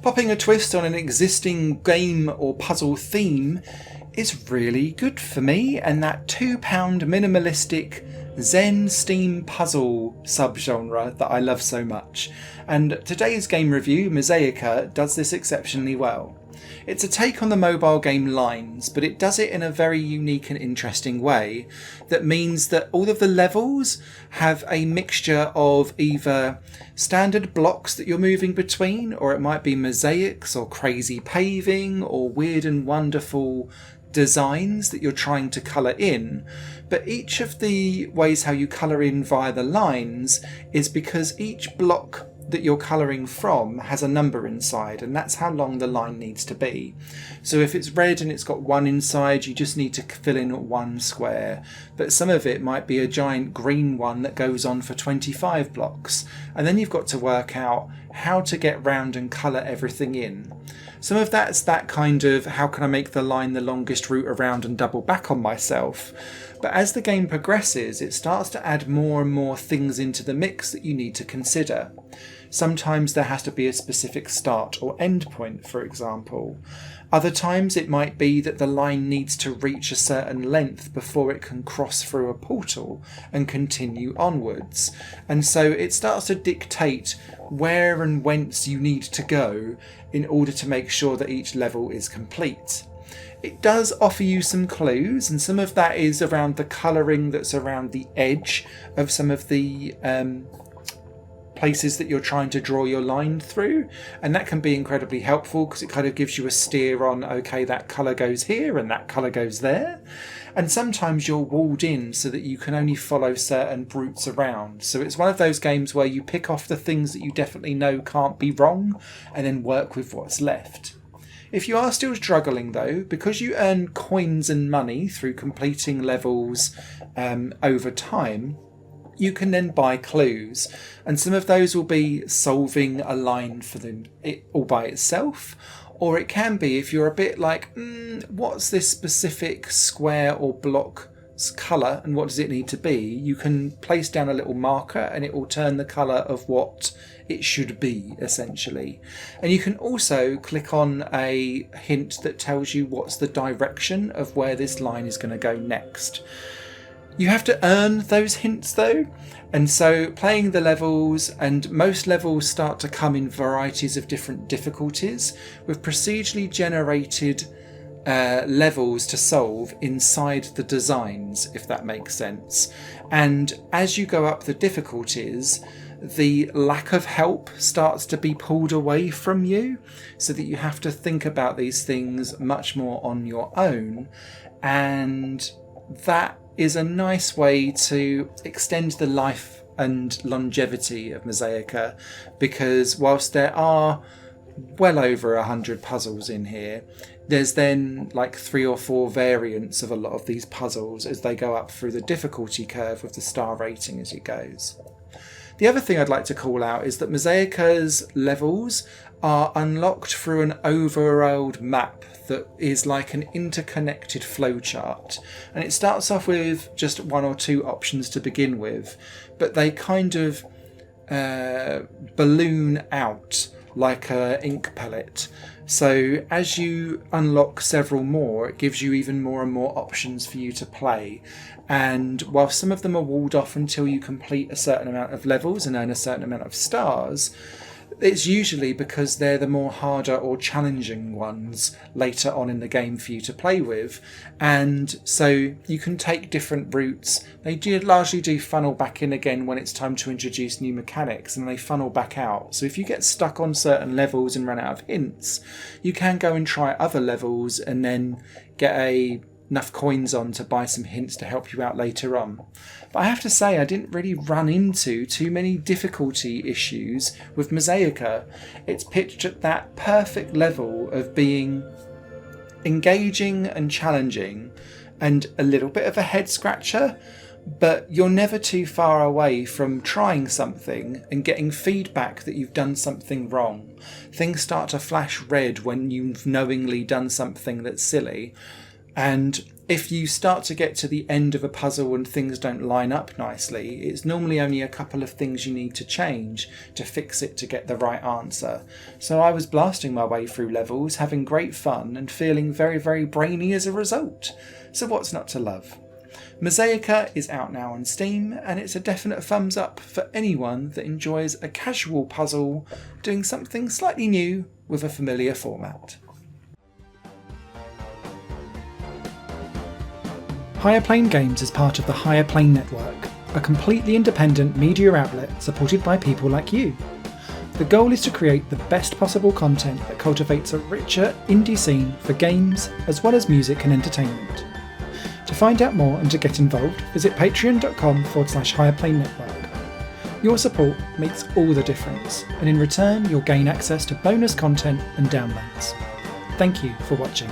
Popping a twist on an existing game or puzzle theme is really good for me, and that £2 minimalistic Zen Steam puzzle subgenre that I love so much. And today's game review, Mazaica, does this exceptionally well. It's a take on the mobile game Lines, but it does it in a very unique and interesting way that means that all of the levels have a mixture of either standard blocks that you're moving between, or it might be mosaics or crazy paving or weird and wonderful designs that you're trying to colour in. But each of the ways how you colour in via the lines is because each block that you're colouring from has a number inside, and that's how long the line needs to be. So if it's red and it's got 1 inside, you just need to fill in 1 square, but some of it might be a giant green one that goes on for 25 blocks, and then you've got to work out how to get round and colour everything in. Some of that's that kind of how can I make the line the longest route around and double back on myself. But as the game progresses, it starts to add more and more things into the mix that you need to consider. Sometimes there has to be a specific start or end point, for example. Other times it might be that the line needs to reach a certain length before it can cross through a portal and continue onwards. And so it starts to dictate where and whence you need to go in order to make sure that each level is complete. It does offer you some clues, and some of that is around the colouring that's around the edge of some of the places that you're trying to draw your line through, and that can be incredibly helpful because it kind of gives you a steer on, okay, that colour goes here and that colour goes there. And sometimes you're walled in so that you can only follow certain routes around. So it's one of those games where you pick off the things that you definitely know can't be wrong and then work with what's left. If you are still struggling though, because you earn coins and money through completing levels over time, you can then buy clues, and some of those will be solving a line for them all by itself, or it can be if you're a bit like, what's this specific square or block colour and what does it need to be? You can place down a little marker and it will turn the colour of what it should be, essentially. And you can also click on a hint that tells you what's the direction of where this line is going to go next. You have to earn those hints though, and so playing the levels, and most levels start to come in varieties of different difficulties with procedurally generated levels to solve inside the designs, if that makes sense. And as you go up the difficulties, the lack of help starts to be pulled away from you, so that you have to think about these things much more on your own, and that is a nice way to extend the life and longevity of Mazaica, because whilst there are well over 100 puzzles in here, there's then like 3 or 4 variants of a lot of these puzzles as they go up through the difficulty curve with the star rating as it goes. The other thing I'd like to call out is that Mazaica's levels are unlocked through an overworld map that is like an interconnected flowchart, and it starts off with just 1 or 2 options to begin with, but they kind of balloon out like an ink pellet. So as you unlock several more, it gives you even more and more options for you to play. And while some of them are walled off until you complete a certain amount of levels and earn a certain amount of stars, it's usually because they're the more harder or challenging ones later on in the game for you to play with. And so you can take different routes. They largely do funnel back in again when it's time to introduce new mechanics, and they funnel back out. So if you get stuck on certain levels and run out of hints, you can go and try other levels and then get enough coins on to buy some hints to help you out later on. But I have to say, I didn't really run into too many difficulty issues with Mazaica. It's pitched at that perfect level of being engaging and challenging and a little bit of a head scratcher, but you're never too far away from trying something and getting feedback that you've done something wrong. Things start to flash red when you've knowingly done something that's silly. And If you start to get to the end of a puzzle and things don't line up nicely, it's normally only a couple of things you need to change to fix it to get the right answer. So I was blasting my way through levels, having great fun and feeling very, very brainy as a result. So what's not to love? Mazaica is out now on Steam, and it's a definite thumbs up for anyone that enjoys a casual puzzle doing something slightly new with a familiar format. Higher Plane Games is part of the Higher Plane Network, a completely independent media outlet supported by people like you. The goal is to create the best possible content that cultivates a richer indie scene for games as well as music and entertainment. To find out more and to get involved, visit patreon.com/Higher Network. Your support makes all the difference, and in return you'll gain access to bonus content and downloads. Thank you for watching.